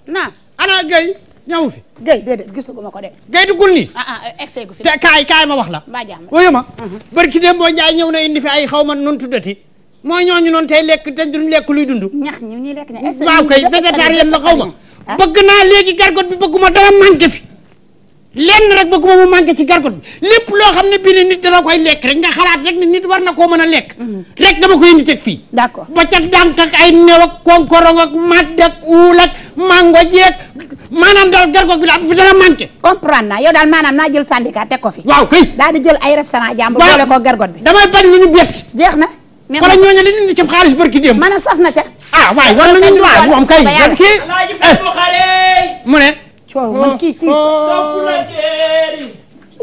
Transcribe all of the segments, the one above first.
naa ana Guèye ñëw fi. Guèye déedéet gisaguma ko de. Guèye duggul nii. excès gu fi. te kaay ma wax la. mbaa jàmm wuyu ma. barki Demba Ndiaye ñëw na indi fi ay xaw ma nun tuddati. mooy ñooñu noonu tey lekk te duñ lekk luy dund. ñax ñi ñuy lekk ñax. waaw kay végétarien la xaw ma. bëgg naa léegi gargot bi bëgguma dara manqué fi. lenn rek bëgguma mu manqué ci gargot bi lépp loo xam ne bii nit dana koy lekk rek nga xalaat rek ni nit war na koo mën a lekk. rek dama koy indi teg fii. d'accord ba ca dànk ak ay new ak konkorong ak matt ak uul ak mango jeeg maanaam daal gargot bi daal fi dana manqué. comprendre naa yow daal maanaam naa jël syndicat teg ko fi. waaw kay daal di jël ay restaurant jàmbur boole ko gargot bi. damay bañ lu ñu bett. jeex na. kon ñooñu li indi ci xaalis barki démb. man a saf na ca. waaye war nañu waaw moom kay. mu ne. coow man kii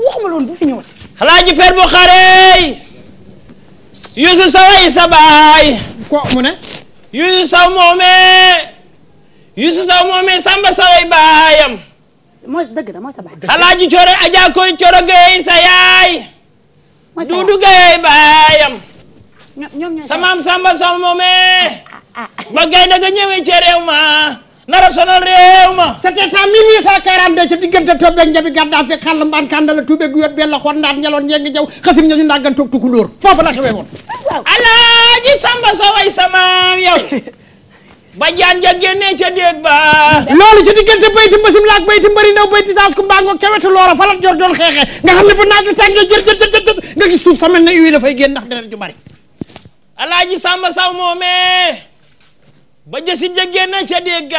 waxuma loon bu fi ñëwat. Alaaji Per bu xare Yuusu Saway sa baay. ko mu ne. Yuusu Saw moomee Samba Saway baayam. mooy dëgg da mooy sa baay. Alaaji Coro Aja koy Coro Gey sa yaay. mooy sa Duudu Gey baayam. ñoom ñooy sa maam Samba Saw moomee. ba gay daga ñëwee ci réew ma. nara sonal réew ma. c'était en 1842 ca diggante Tobbe ak Njabi Gàddaa fekk xàll mbaan kàndala tuube gu yot bella xon ndaat ñaloon njeng jaw xasim ñañu ndàggan toog tukulóor foofu la xewee woon. Alaaji Samba Saway sa maam yow. ba jaan ja génnee ca déeg ba. loolu ci diggante bayti mbasim laak bayti mbëri ndaw bayti saas ku mbaangoog ca wetu loora falat jor doon xeexee nga xam ne bu naaj bi sàngee jër nga gis suuf sa mel ne huile dafay génn ndax deret ju bari. Alaaji Samba Saw moomee. ba jësit ja génn ca dégg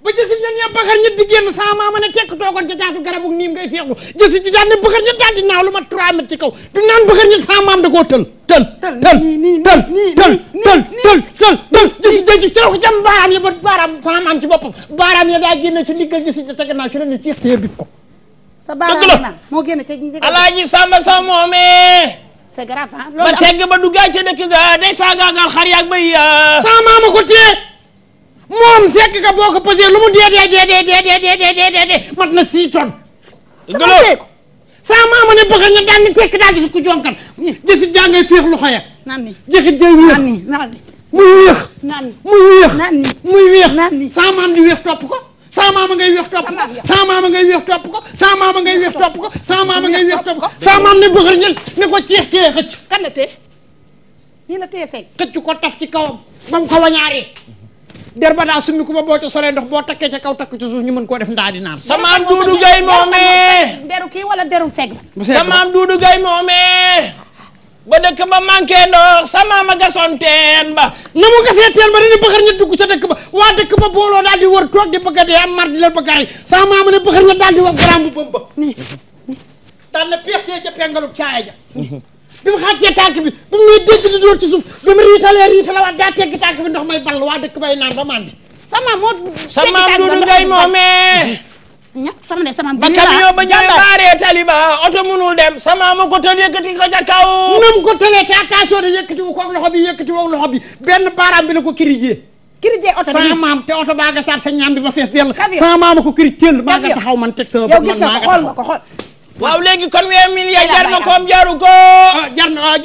ba jësit ñan ya bakar ñet di génn sama maama ne tekk toogoon ca taatu garabu niim ngay feexlu jësit ji daan ne bakar ñet daal di naaw lu ma 3 mètres ci kaw du naan bakar ñet sama maam da koo tël jësit ja ci ko jam baaraam ya ba baaraam sama maam ci boppam baaraam ya daa génn ci ndiggal jësit ja ca gannaaw ci la ne ci téer bif ko sa baaraam moo génn ca Alaaji Samba Saw moomee c'est grave ah ba segg ba duggaat ca dëkk ga day faagaagal xar yaag bay ya sama maama ko téye moom segg ka boo ko pesé lu mu dee mat na 6 tonnes dëgg ko sama maama ne bëgg nga daan ni tekk daa gis ku jonkan jësit jaa ngay féex loxo ya naan ni jëxit jay wéex muy wéex muy wéex sama maam di wéex topp ko sama maama ngay wéex topp ko sama maama ngay wéex topp ko sama maama ngay wéex topp ko sama maama ngay wéex topp ko sama maam ne bëgër ñël ne ko ceex téye xëcc kan la téye nii la téye sëy xëcc ko taf ci kawam ba mu ko wañaaree der ba daa summi ko ba boo ca solee ndox boo takkee ca kaw takk ci suuf ñu mën koo def ndaa di naan sa maam Duudu Gay moomee deru kii wala deru segg sa maam Duudu Gay moomee ba dëkk ba manqué ndox sa maama gasoon teen ba na mu gasee teen ba dañu bëgër ñet dugg ca dëkk ba waa dëkk ba booloo daal di wër toog di bëgg a dee am mar di leen bëgg a rey sama maama ne bëgër ñet daal di wax garaam bu bëmba nii daal na peextee ca pengalu caaya ja bi mu xàccee tànk bi bi mu ñuy dégg di dóor ci suuf bi mu riitalee waat daa tegg tànk bi ndox may ball waa dëkk bay naan ba mandi sa maam Duudu Gay moomee sama ne sama ba camion ba ñëwee baaree tali ba oto munul dem sama ma ko tël yëkkati ko ca kaw nam ko tëlee te attention de yëkkati wu ko ak loxo bi benn baaraam bi la ko kirijee oto sama maam te oto baa nga saat sa ñaam bi ba fees dell sama maama ko kirij teel maa nga taxaw man teg sa yow gis nga ko xool nga ko xool waaw léegi kon 20 millions jar na koom jaru ko jar na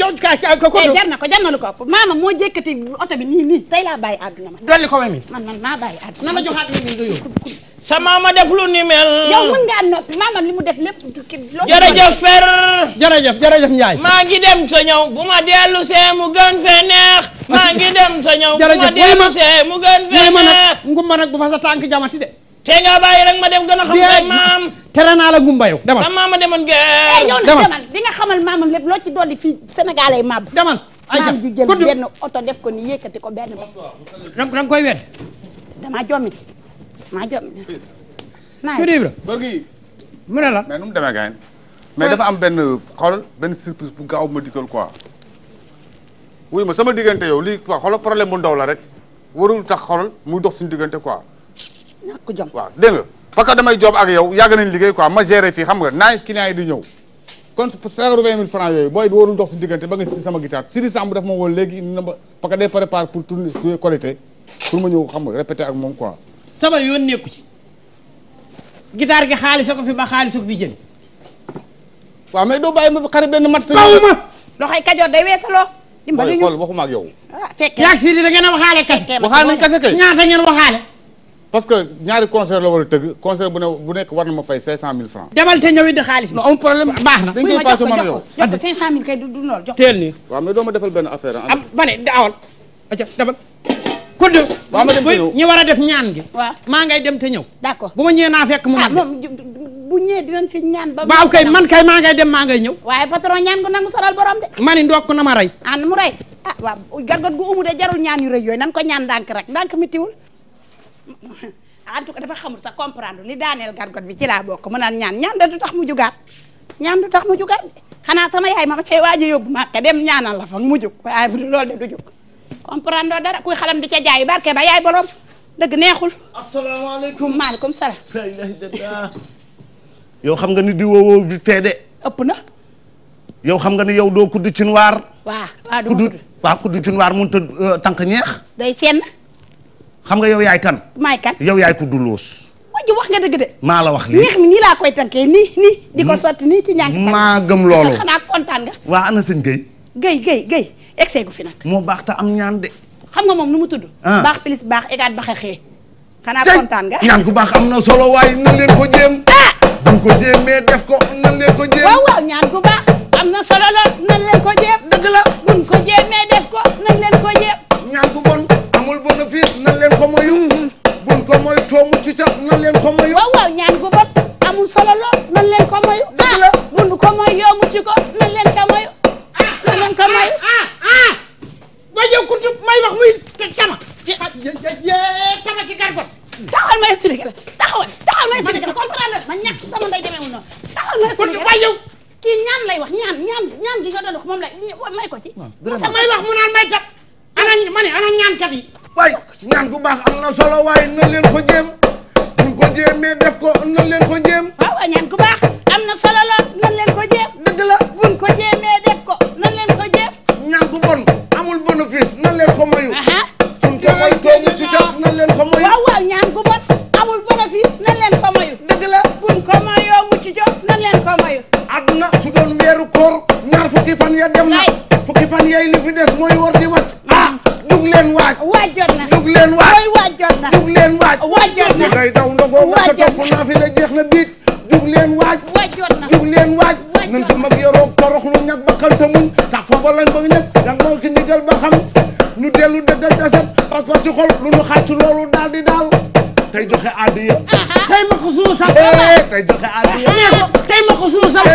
jar na lu ko maama moo jékkati oto bi nii tey laa bàyyi àdduna ma dolli ko 20 000 man maa bàyyi àdduna na la joxaat 20 000 nga yóbbu sa maama def lu ni mel yow mën ngaa noppi maama li mu def lépp jërëjëf fer jërëjëf Njaay maa ngi dem te ñëw bu ma dellu see mu gën fee neex maa ngi dem te ñëw bu ma dellu see mu gën fee neex ngumba nag bu fa sa tànk jamati de te nga bàyyi rek ma dem gën a xam say maam tere naa la ngumba yow demal sa maama demoon gën yow nag demal di nga xamal maamam lépp loo ci dolli fii Sénégal ay mab demal maam ju jël benn oto def ko ni yëkkati ko benn danga koy wedd damaa jommi Gorgui mu ne la mais nu mu demee gaañ mais dafa am benn surprise bu gaaw ma dikkal quoi wuy ma sama diggante yow lii quoi xoolal problème bu ndaw la rek warul tax xoolal muy dox suñu diggante quoi ñàkk jom waaw dégg nga parce que damay job ak yow yàgg nañ liggéey quoi ma géré fii xam nga nice client yi di ñëw kon salaire 20 000 francs yooyu booy bi warul dox suñu diggante ba nga si sama guitare Sidi Samb daf ma woo léegi indi na ma parce que day prépare pour tourner jouer qualité pour ma ñëw xam nga répéter ak moom quoi sama yoon nekku ci guitare gi xaalis ko fi ba xaalis ko fi jëli waaw mais doo bàyyi ma xarit benn mat bawuma loxoy kajoor day weesaloo dimbali ñu xool waxuma ak yow fekk yaag Sidi da ngeen a waxaale kase waxaale nañ kase kay ñaata ngeen waxaale parce que ñaari concert la war a tëgg concert bu nekk war na ma fay 500 000 francs. demal te ñëw it xaalis bi. amul problème baax na. dañ koy paase man ak yow jox ko 500 000 kay du lool jox ko. teel nii. waaw mais doo ma defal benn affaire am ba ne daawal. aca demal. kudd. waaw ma dem te ñëw ñi war a def ñaan gi. waaw maa ngay dem te ñëw. d'accord bu ma ñëwee naa fekk mu. moom bu ñëwee dinañ fi ñaan ba. waaw kay man kay maa ngay dem maa ngay ñëw. waaye patron ñaan gu nangu soral borom de. ma ni ndokk na ma rey. mu rey waaw gargot gu umu de jarul ñaan yu rëy yooyu nan ko ñaan ndànk rek ndànk mi tiwul en tout cas dafa xamul sax comprendre li daaneel gargot bi ci laa bokk mu naan ñaan da du tax mu jugaat ñaan du tax mu jugaat xanaa sama yaay ma cay waaj a yóbbu Màkka dem ñaanal la fa mu jug waaye bu loolu de du jug comprendre dara kuy xalam di ca jaay barke ba yaay borom dëgg neexul. asalaamaaleykum. maaleykum salaam. la ilaha illallah. yow xam nga ni di woowoo bi fee de. ëpp na. yow xam nga ni yow doo kudd ci noir. waaw du kudd. waaw kudd ci noir mënut a tànk ñeex. day seen. xam nga yow yaay kan. maay kan. yow yaay kudd loos. wajju wax nga dëgg de. maa la wax lii ñeex mi nii laa koy tànkee nii di ko sotti nii ci ñànk. maa gëm loolu. xanaa kontaan nga. waa ana sëñ Guèye. Guèye egsee gu fi nag. moo baax te am ñaan de. xam nga moom nu mu tudd. baax plus baax égaat bax a xee. xanaa kontaan nga. ñaan ku baax am na solo waaye nan leen ko jéem. buñ ko jéemee def ko nan leen ko jéem. waaw ñaan ku baax am na solo lool nan leen ko jéem. dëgg la. buñ ko jéemee def ko nan leen ko jéem. ñaan ku bon amul bénéfice nan leen ko moyu. buñ ko moy toomu ci tax nan leen ko moyu. waaw ñaan ku bon amul solo lool nan leen ko moyu. dëgg la. buñ ko moy yoomu ci ko nan leen ko moyu. nan leen ko moyu. ba yow kudd may wax muy tama. tama ci gargot. taxawal ma expliqué la taxawal ma expliqué la comprendre ma ñàkk sama ndey demeewul noonu. taxawal ma expliqué la ba yow. kii ñaan lay wax ñaan gi nga doon wax moom lay may ko ci. may wax mu naan may tat. ana ñaankat yi. waaye ñaan gu baax am na solo waaye nan leen ko jéem. buñ ko jéemee def ko nan leen ko jéem. waaw ñaan gu baax am na solo lool nan leen ko jéem. dëgg la. buñ ko jéemee def ko nan leen ko jéem. ñaan gu bon amul bénéfice nan leen ko moyu. suñ ko moy toomu ci tax nan leen ko moyu. waaw ñaan gu bon amul bénéfice nan leen ko moyu. dëgg la. buñ ko moyoo mu ci jóg nan leen ko moyu. àdduna su doon weeru koor ñaar fukki fan ya dem na. fukki fan yay li fi des mooy war di wàcc. jug leen waaj. waaj jot na. jug leen waaj. mooy waaj jot na. jug leen waaj. waaj jot na. ngay daw ndogoo nga topp naa fi la jeex na biig. jug leen waaj. waaj jot na. jug leen waaj. waaj nun jot ko mag yoroo toroxlu ñag ba xanta muñ sax foofa lañ ba ñëg dang moo ki ndigal ba xam nu dellu dëggal tasat parce que si xol lu nu xàcc loolu daal di daal tey joxe addiya. tey ma ko suusal. tey joxe addiya. tey ma ko suusal.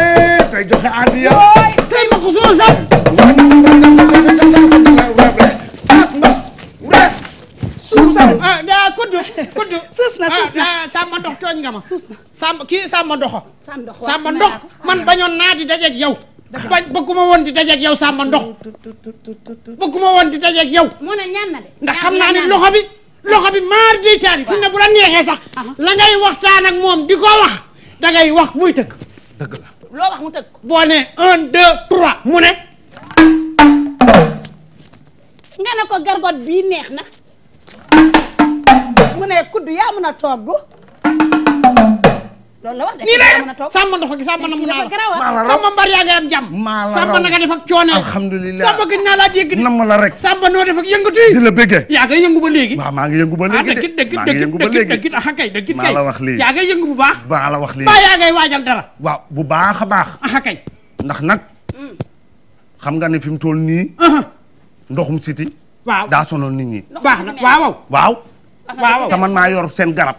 tey joxe addiya. tey ma ko suusal. suusal. daa kudd. suus na. Samba Ndox tooñ nga ma. suus na Samba Ndoxo. Samba Ndox man bañoon naa di dajeeg yow. bëgguma woon di dajeeg yow Samba Ndox. bëgguma woon di dajeeg yow. mu ne ñaan na de. ndax xam naa ni loxo bi maar di taal fi ne bu la neexee sax. la ngay waxtaan ak moom di ko wax da ngay wax muy tëgg. dëgg la. loo wax mu tëgg. boo ne 1 2 3 mu ne. nga ne ko gargot bii neex na. mu ne kudd yaa mën a togg. loolu la wax de. nii yaa lay mën a togg. Samba Ndox gi Samba na mu naa la. Samba mbar yaa ngay am jàmm. maa la raw Samba na nga def ak coono. alhamdulilah Samba gëj naa laa dégg. nam la rek. Samba noo def ak yëngatu yi. di la bëggee. yaa ngay yëngu ba léegi. waaw maa ngi yëngu ba léegi de maa ngi yëngu ba léegi dëgg ah kay dëgg maa la wax lii. yaa ngay yëngu bu baax. maa la wax lii. ba yaa ngay waajal dara. waaw bu baax a baax. ah kay. ndax nag xam nga ne fi mu toll nii. ndoxum siti waaw daa sonal nit ñi. baax na waaw. waaw. te man maa yor seen garab.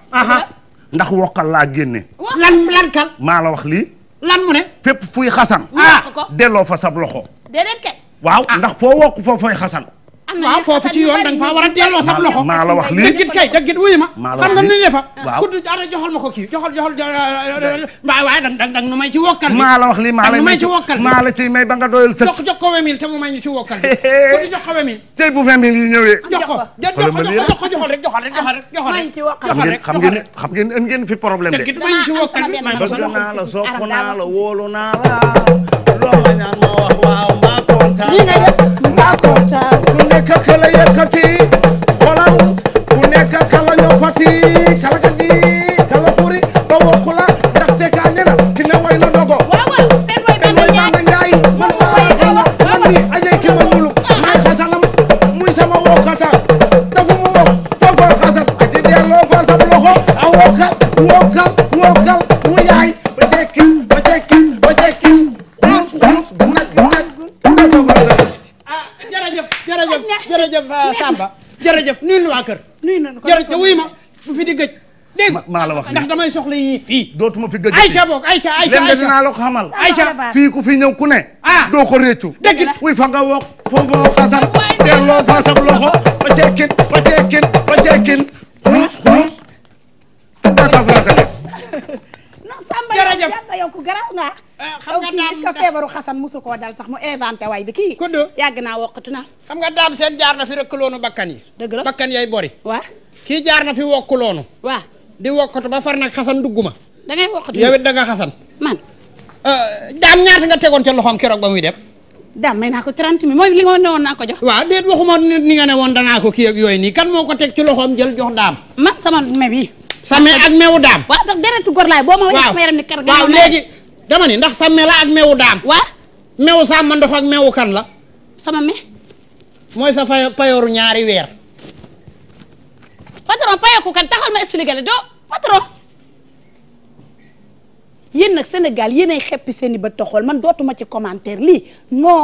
ndax wokkal laa génne. lan kan. maa la wax lii. lan mu ne. fépp fuy xasan. delloo fa sab loxo. déedéet kay. waaw ndax foo wokk foo fay xasan. waaw foofu ci yoon da nga faa war a delloo sab loxo. maa la wax lii dëggit wuyu ma. maa la xam wax nga lii ni defa. waaw kudd dara joxal ma ko kii joxal waaye dang nu may ci wokkal. maa la wax lii maa nu may ci wokkal. maa la ciy may ba nga doyal sëkk. jox ko 20 000 te mu may ñu ci wokkal. kudd jox ko 20 000. tey bu 20 000 yi ñëwee. jox ko joxal rek xam ngeen ën ngeen fi problème de. dëggit may ñu ci wokkal bi bëgg naa la sopp naa la wóolu naa la loo ma ñaan ma wax waaw maa kontaan. lii ngay def maa kontaan. ku nekk kala yëkkati xoolal ku nekk kala ñoppati kala gaji kala xuri ba wokku la ndax seeka nee na ki ne way na dogo. waaw benn way benn way baa nga njaay man man ni ajay ki ma muluk may xasanam muy sama wokkata dafa mu wokk foofu xasan aji delloo fa sab loxo wookal mu yaay ba jekki jërëjëf Samba jërëjëf nuyu na waa kër jërëjëf wuy ma bu fi di gëj dégg maa la wax ndax damay soxla yii fii dootuma fi gëj Aïcha boog Aïcha dinaa la ko xamal Aïcha fii ku fi ñëw ku ne doo ko réccu dëgg wuy fa nga wok foofu xasan delloo fa sab loxo ba cekkin xuus non Samba jërëjëf yow ku garaaw nga xam nga daam est-ce que feebaru xasan musu koo dal sax mu inventé way bi kii Kodo yàgg naa wokkatu na xam nga daam seen jaar na fi rëkkaloonu bakkan yi dëgg la bakkan yay bori waa kii jaar na fi wokkuloonu waa di wokkatu ba far nag xasan dugguma da ngay wokkatu yow it da nga xasan man daam ñaata nga tegoon ca loxoom keroog ba muy dem daam may naa ko 30 000 mooy li nga ne woon naa ko jox waaw déet waxuma ni nga ne woon danaa ko kii ak yooyu nii kan moo ko teg ci loxoom jël jox daam man sama me bi sa me ak meewu daam waaw ndax deretu gor laay boo ma wax sama yaram ni kar waaw léegi dama ni ndax sa me la ak meewu daam waa meewu sàmm ndox ak meewu kan la sama me mooy sa payooru ñaari weer patron payeeku kan taxal ma expliqué la doo patron yéen nag Sénégal yéenay xeppi seen i bët te xool man dootuma ci commentaire lii non